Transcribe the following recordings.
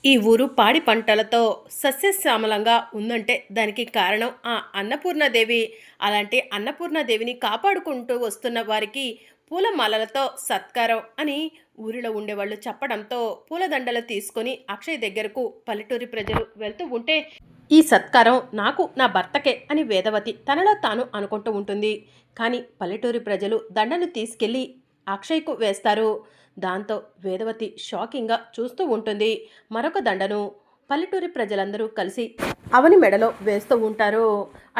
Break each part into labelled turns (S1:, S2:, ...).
S1: ఈ ఊరు పాడి పంటలతో సస్యశ్యామలంగా ఉందంటే దానికి కారణం ఆ అన్నపూర్ణాదేవి. అలాంటి అన్నపూర్ణాదేవిని కాపాడుకుంటూ వస్తున్న వారికి పూలమాలలతో సత్కారం అని ఊరిలో ఉండేవాళ్ళు చెప్పడంతో పూలదండలు తీసుకొని అక్షయ్ దగ్గరకు పల్లెటూరి ప్రజలు వెళ్తూ ఉంటే, ఈ సత్కారం నాకు నా భర్తకే అని వేదవతి తనలో తాను అనుకుంటూ ఉంటుంది. కానీ పల్లెటూరి ప్రజలు దండను తీసుకెళ్లి అక్షయ్కు వేస్తారు. దాంతో వేదవతి షాకింగ్గా చూస్తూ ఉంటుంది. మరొక దండను పల్లెటూరి ప్రజలందరూ కలిసి అవని మెడలో వేస్తూ ఉంటారు.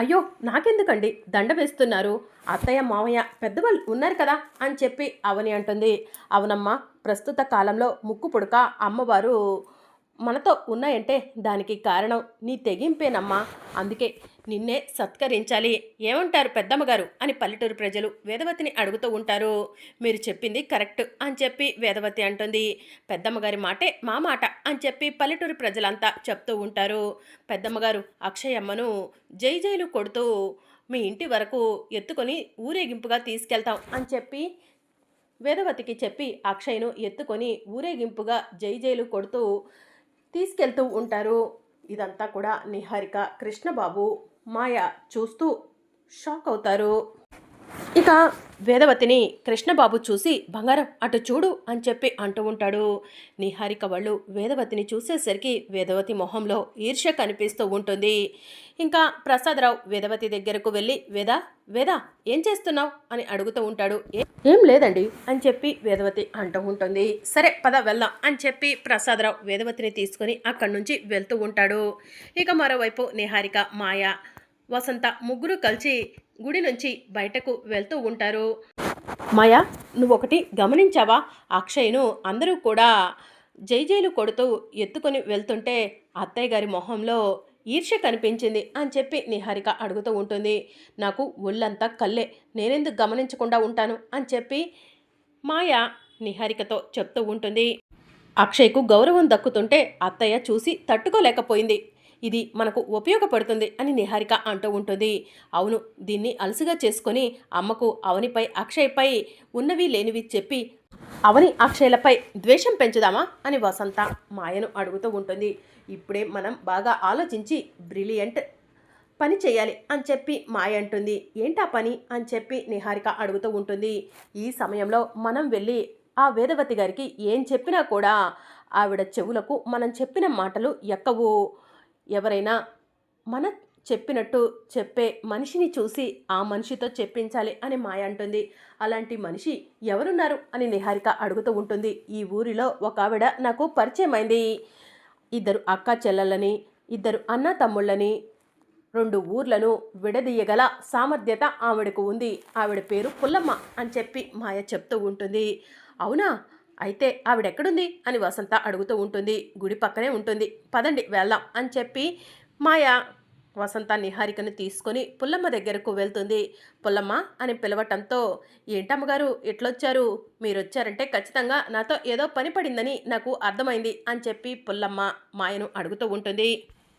S1: అయ్యో, నాకెందుకండి దండ వేస్తున్నారు? అత్తయ్య మామయ్య పెద్దవాళ్ళు ఉన్నారు కదా అని చెప్పి అవని అంటుంది. అవునమ్మా, ప్రస్తుత కాలంలో ముక్కు పుడక అమ్మవారు మనతో ఉన్నాయంటే దానికి కారణం నీ తెగింపేనమ్మా. అందుకే నిన్నే సత్కరించాలి. ఏమంటారు పెద్దమ్మగారు అని పల్లెటూరు ప్రజలు వేదవతిని అడుగుతూ ఉంటారు. మీరు చెప్పింది కరెక్ట్ అని చెప్పి వేదవతి అంటుంది. పెద్దమ్మగారి మాటే మా మాట అని చెప్పి పల్లెటూరు ప్రజలంతా చెప్తూ ఉంటారు. పెద్దమ్మగారు అక్షయమ్మను జై జైలు కొడుతూ మీ ఇంటి వరకు ఎత్తుకొని ఊరేగింపుగా తీసుకెళ్తాం అని చెప్పి వేదవతికి చెప్పి అక్షయ్ను ఎత్తుకొని ఊరేగింపుగా జై జైలు కొడుతూ తీసుకెళ్తూ ఉంటారు. ఇదంతా కూడా నిహారిక, కృష్ణబాబు, మాయ చూస్తూ షాక్ అవుతారు. ఇక వేదవతిని కృష్ణబాబు చూసి బంగారం అటు చూడు అని చెప్పి అంటూ ఉంటాడు. నిహారిక వాళ్ళు వేదవతిని చూసేసరికి వేదవతి మొహంలో ఈర్ష్య కనిపిస్తూ ఉంటుంది. ఇంకా ప్రసాదరావు వేదవతి దగ్గరకు వెళ్ళి వేద వేద ఏం చేస్తున్నావు అని అడుగుతూ ఉంటాడు. ఏం లేదండి అని చెప్పి వేదవతి అంటూ ఉంటుంది. సరే పద వెళ్దాం అని చెప్పి ప్రసాదరావు వేదవతిని తీసుకొని అక్కడి నుంచి వెళ్తూ ఉంటాడు. ఇక మరోవైపు నిహారిక, మాయ, వసంత ముగ్గురు కలిసి గుడి నుంచి బయటకు వెళ్తూ ఉంటారు. మాయా, నువ్వొకటి గమనించావా? అక్షయ్ను అందరూ కూడా జైజైలు కొడుతూ ఎత్తుకొని వెళ్తుంటే అత్తయ్య గారి మొహంలో ఈర్ష్య కనిపించింది అని చెప్పి నిహారిక అడుగుతూ ఉంటుంది. నాకు ఒళ్ళంతా కల్లే, నేనెందుకు గమనించకుండా ఉంటాను అని చెప్పి మాయ నిహారికతో చెప్తూ ఉంటుంది. అక్షయ్కు గౌరవం దక్కుతుంటే అత్తయ్య చూసి తట్టుకోలేకపోయింది. ఇది మనకు ఉపయోగపడుతుంది అని నిహారిక అంటూ ఉంటుంది. అవును, దీన్ని అలసుగా చేసుకొని అమ్మకు అవనిపై అక్షయ్పై ఉన్నవి లేనివి చెప్పి అవని అక్షయ్లపై ద్వేషం పెంచుదామా అని వసంత మాయను అడుగుతూ ఉంటుంది. ఇప్పుడే మనం బాగా ఆలోచించి బ్రిలియంట్ పని చేయాలి అని చెప్పి మాయ అంటుంది. ఏంటా పని అని చెప్పి నిహారిక అడుగుతూ ఉంటుంది. ఈ సమయంలో మనం వెళ్ళి ఆ వేదవతి గారికి ఏం చెప్పినా కూడా ఆవిడ చెవులకు మనం చెప్పిన మాటలు ఎక్కవు. ఎవరైనా మన చెప్పినట్టు చెప్పే మనిషిని చూసి ఆ మనిషితో చెప్పించాలి అని మాయ అంటుంది. అలాంటి మనిషి ఎవరున్నారు అని నిహారిక అడుగుతూ ఉంటుంది. ఈ ఊరిలో ఒక ఆవిడ నాకు పరిచయమైంది. ఇద్దరు అక్క చెల్లెళ్ళని, ఇద్దరు అన్న తమ్ముళ్ళని, 2 ఊర్లను విడదీయగల సామర్థ్యత ఆవిడకు ఉంది. ఆవిడ పేరు పుల్లమ్మ అని చెప్పి మాయ చెప్తూ ఉంటుంది. అవునా, అయితే ఆవిడెక్కడుంది అని వసంత అడుగుతూ ఉంటుంది. గుడి పక్కనే ఉంటుంది, పదండి వెళ్దాం అని చెప్పి మాయ వసంత నిహారికను తీసుకొని పుల్లమ్మ దగ్గరకు వెళ్తుంది. పుల్లమ్మ అని పిలవటంతో, ఏంటమ్మగారు ఎట్లొచ్చారు? మీరొచ్చారంటే ఖచ్చితంగా నాతో ఏదో పని పడిందని నాకు అర్థమైంది అని చెప్పి పుల్లమ్మ మాయను అడుగుతూ ఉంటుంది.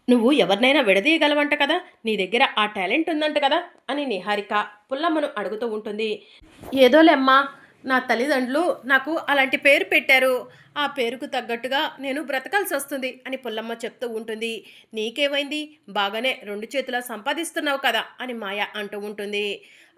S1: నువ్వు ఎవరినైనా విడదీయగలవంట కదా, నీ దగ్గర ఆ టాలెంట్ ఉందంట కదా అని నిహారిక పుల్లమ్మను అడుగుతూ ఉంటుంది. ఏదోలేమ్మా, నా తల్లిదండ్రులు నాకు అలాంటి పేరు పెట్టారు, ఆ పేరుకు తగ్గట్టుగా నేను బ్రతకాల్సి వస్తుంది అని పుల్లమ్మ చెప్తూ ఉంటుంది. నీకేమైంది, బాగానే 2 చేతులా సంపాదిస్తున్నావు కదా అని మాయ అంటూ ఉంటుంది.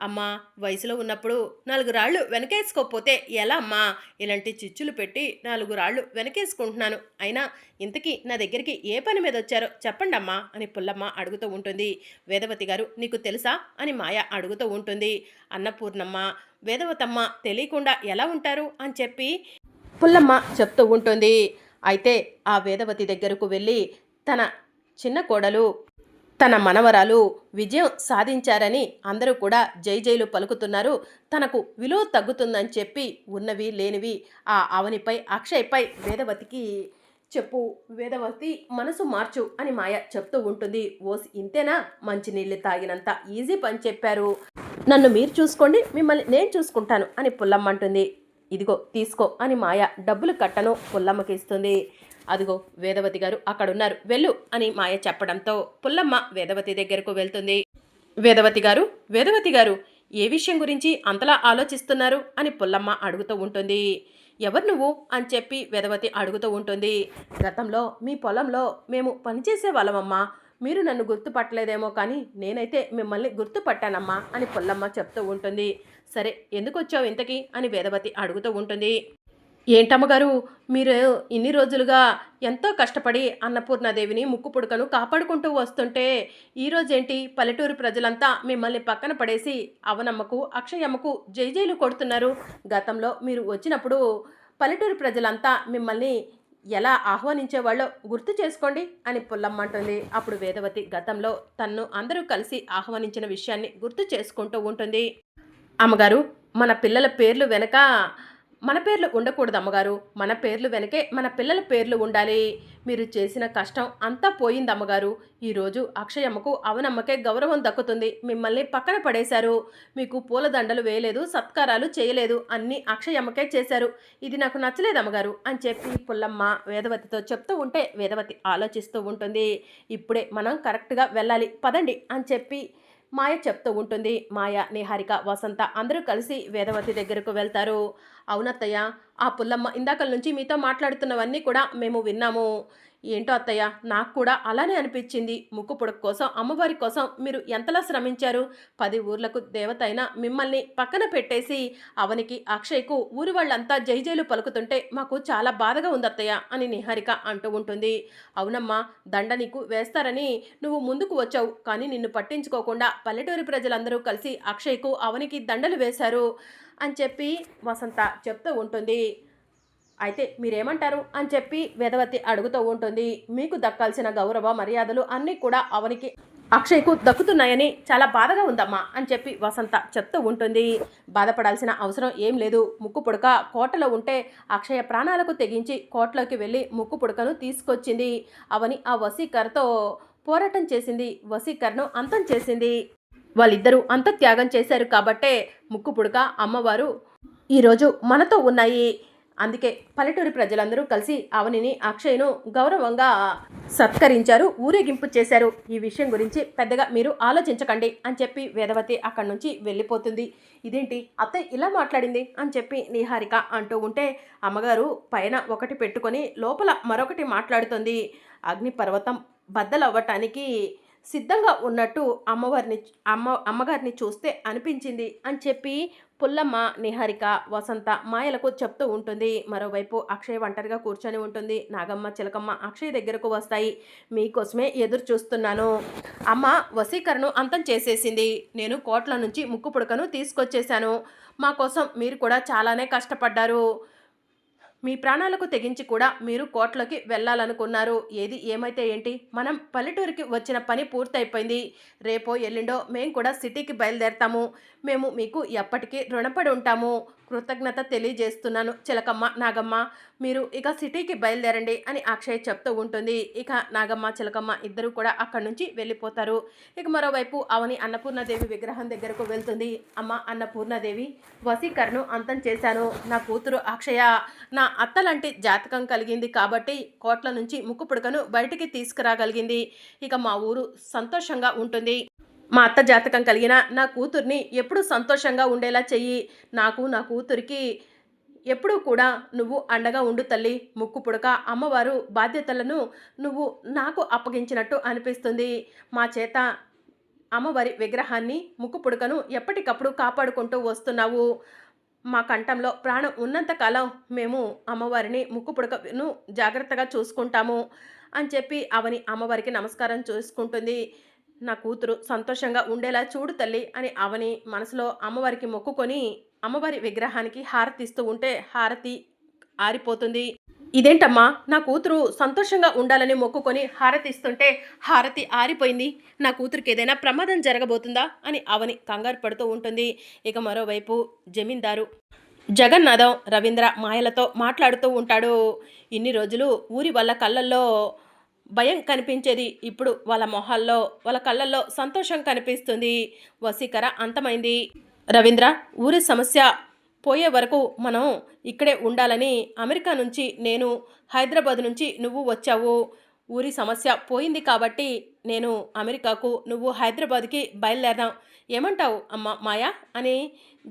S1: అమ్మా, వయసులో ఉన్నప్పుడు 4 రాళ్ళు వెనకేసుకోకపోతే ఎలా అమ్మా? ఇలాంటి చిచ్చులు పెట్టి 4 రాళ్ళు వెనకేసుకుంటున్నాను. అయినా ఇంతకీ నా దగ్గరికి ఏ పని మీద వచ్చారో చెప్పండి అమ్మా అని పుల్లమ్మ అడుగుతూ ఉంటుంది. వేదవతి గారు నీకు తెలుసా అని మాయ అడుగుతూ ఉంటుంది. అన్నపూర్ణమ్మ, వేదవతమ్మ తెలియకుండా ఎలా ఉంటారు అని చెప్పి పుల్లమ్మ చెప్తూ ఉంటుంది. అయితే ఆ వేదవతి దగ్గరకు వెళ్ళి తన చిన్న కోడలు, తన మనవరాలు విజయం సాధించారని అందరూ కూడా జై జైలు పలుకుతున్నారు, తనకు విలువ తగ్గుతుందని చెప్పి ఉన్నవి లేనివి ఆ అవనిపై అక్షయ్పై వేదవతికి చెప్పు, వేదవతి మనసు మార్చు అని మాయ చెప్తూ ఉంటుంది. ఓసి ఇంతేనా, మంచినీళ్ళు తాగినంత ఈజీ పని చెప్పారు, నన్ను మీరు చూసుకోండి, మిమ్మల్ని నేను చూసుకుంటాను అని పుల్లమ్మ అంటుంది. ఇదిగో తీసుకో అని మాయ డబ్బులు కట్టను పుల్లమ్మకి ఇస్తుంది. అదిగో వేదవతి గారు అక్కడున్నారు, వెళ్ళు అని మాయ చెప్పడంతో పుల్లమ్మ వేదవతి దగ్గరకు వెళ్తుంది. వేదవతి గారు ఏ విషయం గురించి అంతలా ఆలోచిస్తున్నారు అని పుల్లమ్మ అడుగుతూ ఉంటుంది. ఎవరు నువ్వు అని చెప్పి వేదవతి అడుగుతూ ఉంటుంది. గతంలో మీ పొలంలో మేము పనిచేసే వాళ్ళమమ్మా, మీరు నన్ను గుర్తుపట్టలేదేమో కానీ నేనైతే మిమ్మల్ని గుర్తుపట్టానమ్మా అని పుల్లమ్మ చెప్తూ ఉంటుంది. సరే ఎందుకు వచ్చావు ఇంతకీ అని వేదవతి అడుగుతూ ఉంటుంది. ఏంటమ్మగారు, మీరు ఇన్ని రోజులుగా ఎంతో కష్టపడి అన్నపూర్ణాదేవిని ముక్కు పుడకను కాపాడుకుంటూ వస్తుంటే ఈరోజేంటి పల్లెటూరు ప్రజలంతా మిమ్మల్ని పక్కన పడేసి అవనమ్మకు అక్షయమ్మకు జైజైలు కొడుతున్నారు. గతంలో మీరు వచ్చినప్పుడు పల్లెటూరు ప్రజలంతా మిమ్మల్ని ఎలా ఆహ్వానించేవాళ్ళో గుర్తు చేసుకోండి అని పుల్లమ్మ అంటుంది. అప్పుడు వేదవతి గతంలో తన్ను అందరూ కలిసి ఆహ్వానించిన విషయాన్ని గుర్తు చేసుకుంటూ ఉంటుంది. అమ్మగారు, మన పిల్లల పేర్లు వెనక మన పేర్లు ఉండకూడదు అమ్మగారు, మన పేర్లు వెనకే మన పిల్లల పేర్లు ఉండాలి. మీరు చేసిన కష్టం అంతా పోయింది అమ్మగారు. ఈరోజు అక్షయమ్మకు అవనమ్మకే గౌరవం దక్కుతుంది. మిమ్మల్ని పక్కన పడేశారు, మీకు పూలదండలు వేయలేదు, సత్కారాలు చేయలేదు, అన్నీ అక్షయమ్మకే చేశారు. ఇది నాకు నచ్చలేదు అమ్మగారు అని చెప్పి పుల్లమ్మ వేదవతితో చెప్తూ ఉంటే వేదవతి ఆలోచిస్తూ ఉంటుంది. ఇప్పుడే మనం కరెక్ట్గా వెళ్ళాలి, పదండి అని చెప్పి మాయ చెప్తూ ఉంటుంది. మాయ, నిహారిక, వసంత అందరూ కలిసి వేదవతి దగ్గరకు వెళ్తారు. అవునత్తయ్య, ఆ పుల్లమ్మ ఇందాకల నుంచి మీతో మాట్లాడుతున్నవన్నీ కూడా మేము విన్నాము. ఏంటో అత్తయ్య, నాకు కూడా అలానే అనిపించింది. ముక్కు పుడక కోసం, అమ్మవారి కోసం మీరు ఎంతలా శ్రమించారు. 10 ఊర్లకు దేవత అయినా మిమ్మల్ని పక్కన పెట్టేసి అవనికి అక్షయ్కు ఊరి వాళ్ళంతా జైజైలు పలుకుతుంటే మాకు చాలా బాధగా ఉంది అత్తయ్య అని నిహారిక అంటూ ఉంటుంది. అవునమ్మా, దండ నీకు వేస్తారని నువ్వు ముందుకు వచ్చావు, కానీ నిన్ను పట్టించుకోకుండా పల్లెటూరి ప్రజలందరూ కలిసి అక్షయ్కు అవనికి దండలు వేశారు అని చెప్పి వసంత చెప్తూ ఉంటుంది. అయితే మీరేమంటారు అని చెప్పి వేదవతి అడుగుతూ ఉంటుంది. మీకు దక్కాల్సిన గౌరవ మర్యాదలు అన్నీ కూడా అవనికి అక్షయ్కు దక్కుతున్నాయని చాలా బాధగా ఉందమ్మా అని చెప్పి వసంత చెప్తూ ఉంటుంది. బాధపడాల్సిన అవసరం ఏం లేదు. ముక్కు పుడక కోటలో ఉంటే అక్షయ ప్రాణాలకు తెగించి కోటలోకి వెళ్ళి ముక్కు పుడకను తీసుకొచ్చింది. అవని ఆ వసీకర్తో పోరాటం చేసింది, వసీకర్ను అంతం చేసింది. వాళ్ళిద్దరూ అంత త్యాగం చేశారు కాబట్టే ముక్కు పుడక అమ్మవారు ఈరోజు మనతో ఉన్నాయి. అందుకే పల్లెటూరి ప్రజలందరూ కలిసి అవనిని అక్షయ్ను గౌరవంగా సత్కరించారు, ఊరేగింపు చేశారు. ఈ విషయం గురించి పెద్దగా మీరు ఆలోచించకండి అని చెప్పి వేదవతి అక్కడి నుంచి వెళ్ళిపోతుంది. ఇదేంటి అత్తయ్య ఇలా మాట్లాడింది అని చెప్పి నిహారిక అంటూ ఉంటే అమ్మగారు పైన ఒకటి పెట్టుకొని లోపల మరొకటి మాట్లాడుతుంది. అగ్నిపర్వతం బద్దలవ్వటానికి సిద్ధంగా ఉన్నట్టు అమ్మగారిని చూస్తే అనిపించింది అని చెప్పి పుల్లమ్మ, నిహారిక, వసంత మాయలకు చెప్తూ ఉంటుంది. మరోవైపు అక్షయ్ ఒంటరిగా కూర్చొని ఉంటుంది. నాగమ్మ, చిలకమ్మ అక్షయ్ దగ్గరకు వస్తాయి. మీకోసమే ఎదురు చూస్తున్నాను. అమ్మ వశీకరణను అంతం చేసేసింది. నేను కోట్ల నుంచి ముక్కు పుడకను తీసుకొచ్చేశాను. మా కోసం మీరు కూడా చాలానే కష్టపడ్డారు. మీ ప్రాణాలకు తెగించి కూడా మీరు కోట్లోకి వెళ్ళాలనుకున్నారు. ఏది ఏమైతే ఏంటి, మనం పల్లెటూరికి వచ్చిన పని పూర్తయిపోయింది. రేపో ఎల్లుండో మేము కూడా సిటీకి బయలుదేరతాము. మేము మీకు ఎప్పటికీ రుణపడి ఉంటాము. కృతజ్ఞత తెలియజేస్తున్నాను చిలకమ్మ, నాగమ్మ. మీరు ఇక సిటీకి బయలుదేరండి అని అక్షయ్ చెప్తూ ఉంటుంది. ఇక నాగమ్మ, చిలకమ్మ ఇద్దరు కూడా అక్కడి నుంచి వెళ్ళిపోతారు. ఇక మరోవైపు అవని అన్నపూర్ణాదేవి విగ్రహం దగ్గరకు వెళ్తుంది. అమ్మ అన్నపూర్ణాదేవి, వశీకరణను అంతం చేశాను. నా కూతురు అక్షయ నా అత్తలాంటి జాతకం కలిగింది కాబట్టి కోట్ల నుంచి ముక్కు పుడకను బయటికి తీసుకురాగలిగింది. ఇక మా ఊరు సంతోషంగా ఉంటుంది. మా అత్త జాతకం కలిగిన నా కూతుర్ని ఎప్పుడూ సంతోషంగా ఉండేలా చెయ్యి. నాకు నా కూతురికి ఎప్పుడూ కూడా నువ్వు అండగా ఉండు తల్లి. ముక్కు పుడక అమ్మవారు బాధ్యతలను నువ్వు నాకు అప్పగించినట్టు అనిపిస్తుంది. మా చేత అమ్మవారి విగ్రహాన్ని, ముక్కు పుడకను ఎప్పటికప్పుడు కాపాడుకుంటూ వస్తున్నావు. మా కంఠంలో ప్రాణం ఉన్నంతకాలం మేము అమ్మవారిని, ముక్కు పుడకను జాగ్రత్తగా చూసుకుంటాము అని చెప్పి అవని అమ్మవారికి నమస్కారం చేసుకుంటుంది. నా కూతురు సంతోషంగా ఉండేలా చూడు తల్లి అని అవని మనసులో అమ్మవారికి మొక్కుకొని అమ్మవారి విగ్రహానికి హారతిస్తూ ఉంటే హారతి ఆరిపోతుంది. ఇదేంటమ్మా, నా కూతురు సంతోషంగా ఉండాలని మొక్కుకొని హారతిస్తుంటే హారతి ఆరిపోయింది. నా కూతురికి ఏదైనా ప్రమాదం జరగబోతుందా అని అవని కంగారు పడుతూ ఉంటుంది. ఇక మరోవైపు జమీందారు జగన్నాథం రవీంద్ర మాయలతో మాట్లాడుతూ ఉంటాడు. ఇన్ని రోజులు ఊరి వాళ్ళ కళ్ళల్లో భయం కనిపించేది, ఇప్పుడు వాళ్ళ మొహాల్లో, వాళ్ళ కళ్ళల్లో సంతోషం కనిపిస్తుంది. వశీకర అంతమైంది. రవీంద్ర, ఊరి సమస్య పోయే వరకు మనం ఇక్కడే ఉండాలని అమెరికా నుంచి నేను, హైదరాబాద్ నుంచి నువ్వు వచ్చావు. ఊరి సమస్య పోయింది కాబట్టి నేను అమెరికాకు, నువ్వు హైదరాబాద్కి బయలుదేరదాం. ఏమంటావు అమ్మ మాయా అని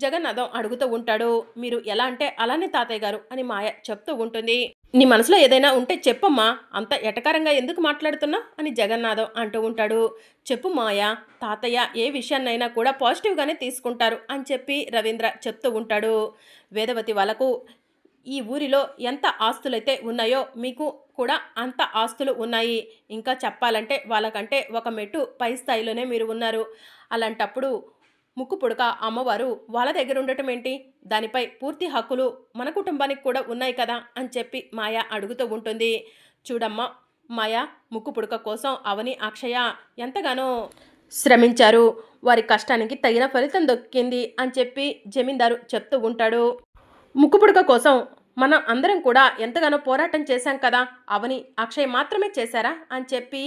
S1: జగన్నాథం అడుగుతూ ఉంటాడు. మీరు ఎలా అంటే అలానే తాతయ్య గారు అని మాయ చెప్తూ ఉంటుంది. నీ మనసులో ఏదైనా ఉంటే చెప్పమ్మా, అంత ఎటకారంగా ఎందుకు మాట్లాడుతున్నావు అని జగన్నాథం అంటూ ఉంటాడు. చెప్పు మాయ, తాతయ్య ఏ విషయాన్నైనా కూడా పాజిటివ్గానే తీసుకుంటారు అని చెప్పి రవీంద్ర చెప్తూ ఉంటాడు. వేదవతి వాళ్ళకు ఈ ఊరిలో ఎంత ఆస్తులైతే ఉన్నాయో మీకు కూడా అంత ఆస్తులు ఉన్నాయి. ఇంకా చెప్పాలంటే వాళ్ళకంటే ఒక మెట్టు పై స్థాయిలోనే మీరు ఉన్నారు. అలాంటప్పుడు ముక్కు పుడక అమ్మవారు వాళ్ళ దగ్గర ఉండటం ఏంటి? దానిపై పూర్తి హక్కులు మన కుటుంబానికి కూడా ఉన్నాయి కదా అని చెప్పి మాయ అడుగుతూ ఉంటుంది. చూడమ్మా మాయ, ముక్కు పుడక కోసం అవని అక్షయ ఎంతగానో శ్రమించారు. వారి కష్టానికి తగిన ఫలితం దొక్కింది అని చెప్పి జమీందారు చెప్తూ ఉంటాడు. ముక్కుపుడక కోసం మనం అందరం కూడా ఎంతగానో పోరాటం చేశాం కదా, అవని అక్షయ్ మాత్రమే చేశారా అని చెప్పి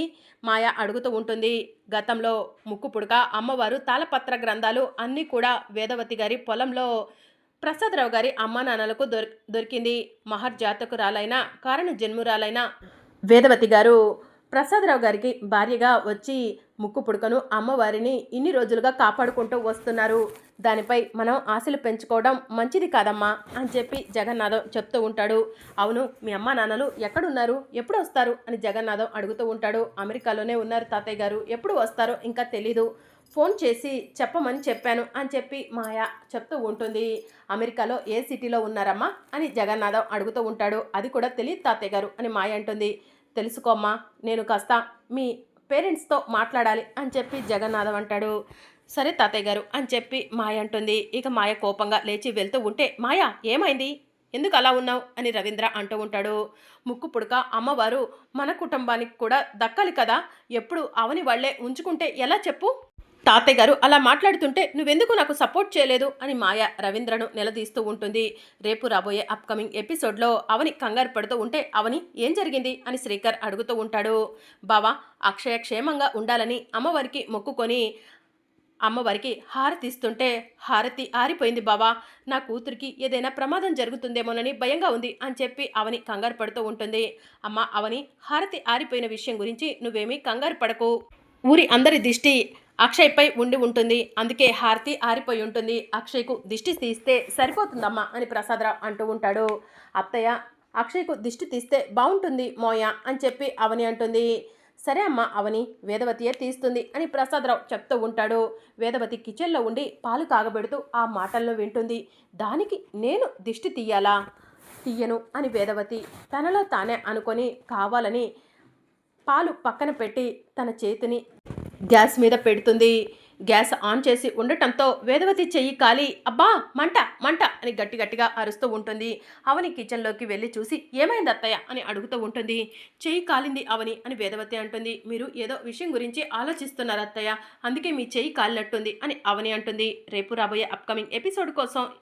S1: మాయ అడుగుతూ ఉంటుంది. గతంలో ముక్కుపుడక అమ్మవారు తాళపత్ర గ్రంథాలు అన్నీ కూడా వేదవతి గారి పొలంలో ప్రసాదరావు గారి అమ్మా నాన్నలకు దొరికింది. మహర్జాతకురాలైన కారణ జన్మురాలైన వేదవతి గారు ప్రసాదరావు గారికి భార్యగా వచ్చి ముక్కు పుడకను అమ్మవారిని ఇన్ని రోజులుగా కాపాడుకుంటూ వస్తున్నారు. దానిపై మనం ఆశలు పెంచుకోవడం మంచిది కాదమ్మా అని చెప్పి జగన్నాథం చెప్తూ ఉంటాడు. అవును, మీ అమ్మా నాన్నలు ఎక్కడున్నారు, ఎప్పుడు వస్తారు అని జగన్నాథం అడుగుతూ ఉంటాడు. అమెరికాలోనే ఉన్నారు తాతయ్య గారు, ఎప్పుడు వస్తారో ఇంకా తెలీదు, ఫోన్ చేసి చెప్పమని చెప్పాను అని చెప్పి మాయ చెప్తూ ఉంటుంది. అమెరికాలో ఏ సిటీలో ఉన్నారమ్మా అని జగన్నాథం అడుగుతూ ఉంటాడు. అది కూడా తెలియదు తాతయ్య గారు అని మాయ అంటుంది. తెలుసుకోమ్మా, నేను కాస్త మీ పేరెంట్స్తో మాట్లాడాలి అని చెప్పి జగన్నాథం అంటాడు. సరే తాతయ్య గారు అని చెప్పి మాయ అంటుంది. ఇక మాయ కోపంగా లేచి వెళ్తూ ఉంటే, మాయ ఏమైంది, ఎందుకు అలా ఉన్నావు అని రవీంద్ర అంటూ ఉంటాడు. ముక్కు పుడక అమ్మవారు మన కుటుంబానికి కూడా దక్కాలి కదా, ఎప్పుడు అవని వాళ్లే ఉంచుకుంటే ఎలా చెప్పు? తాతయ్య గారు అలా మాట్లాడుతుంటే నువ్వెందుకు నాకు సపోర్ట్ చేయలేదు అని మాయ రవీంద్రను నిలదీస్తూ ఉంటుంది. రేపు రాబోయే అప్కమింగ్ ఎపిసోడ్లో అవని కంగారు పడుతూ ఉంటే, అవని ఏం జరిగింది అని శ్రీకర్ అడుగుతూ ఉంటాడు. బావా, అక్షయ క్షేమంగా ఉండాలని అమ్మవారికి మొక్కుకొని అమ్మవారికి హారతి ఇస్తుంటే హారతి ఆరిపోయింది బావా, నా కూతురికి ఏదైనా ప్రమాదం జరుగుతుందేమోనని భయంగా ఉంది అని చెప్పి అవని కంగారు పడుతూ ఉంటుంది. అమ్మ అవని, హారతి ఆరిపోయిన విషయం గురించి నువ్వేమీ కంగారు పడకు. ఊరి అందరి దిష్టి అక్షయ్పై ఉండి ఉంటుంది, అందుకే హారతి ఆరిపోయి ఉంటుంది. అక్షయ్కు దిష్టి తీస్తే సరిపోతుందమ్మా అని ప్రసాదరావు అంటూ ఉంటాడు. అత్తయ్య, అక్షయ్కు దిష్టి తీస్తే బాగుంటుంది మోయ అని చెప్పి అవని అంటుంది. సరే అమ్మ అవని, వేదవతియే తీస్తుంది అని ప్రసాదరావు చెప్తూ ఉంటాడు. వేదవతి కిచెన్లో ఉండి పాలు కాగబెడుతూ ఆ మాటలను వింటుంది. దానికి నేను దిష్టి తీయాలా? తీయను అని వేదవతి తనలో తానే అనుకొని కావాలని పాలు పక్కన పెట్టి తన చేతిని గ్యాస్ మీద పెడుతుంది. గ్యాస్ ఆన్ చేసి ఉండటంతో వేదవతి చెయ్యి కాలి అబ్బా మంట మంట అని గట్టిగా అరుస్తూ ఉంటుంది. అవని కిచెన్లోకి వెళ్ళి చూసి ఏమైంది అత్తయ్య అని అడుగుతూ ఉంటుంది. చెయ్యి కాలింది అవని అని వేదవతి అంటుంది. మీరు ఏదో విషయం గురించి ఆలోచిస్తున్నారు అత్తయ్య, అందుకే మీ చెయ్యి కాలినట్టుంది అని అవని అంటుంది. రేపు రాబోయే అప్కమింగ్ ఎపిసోడ్ కోసం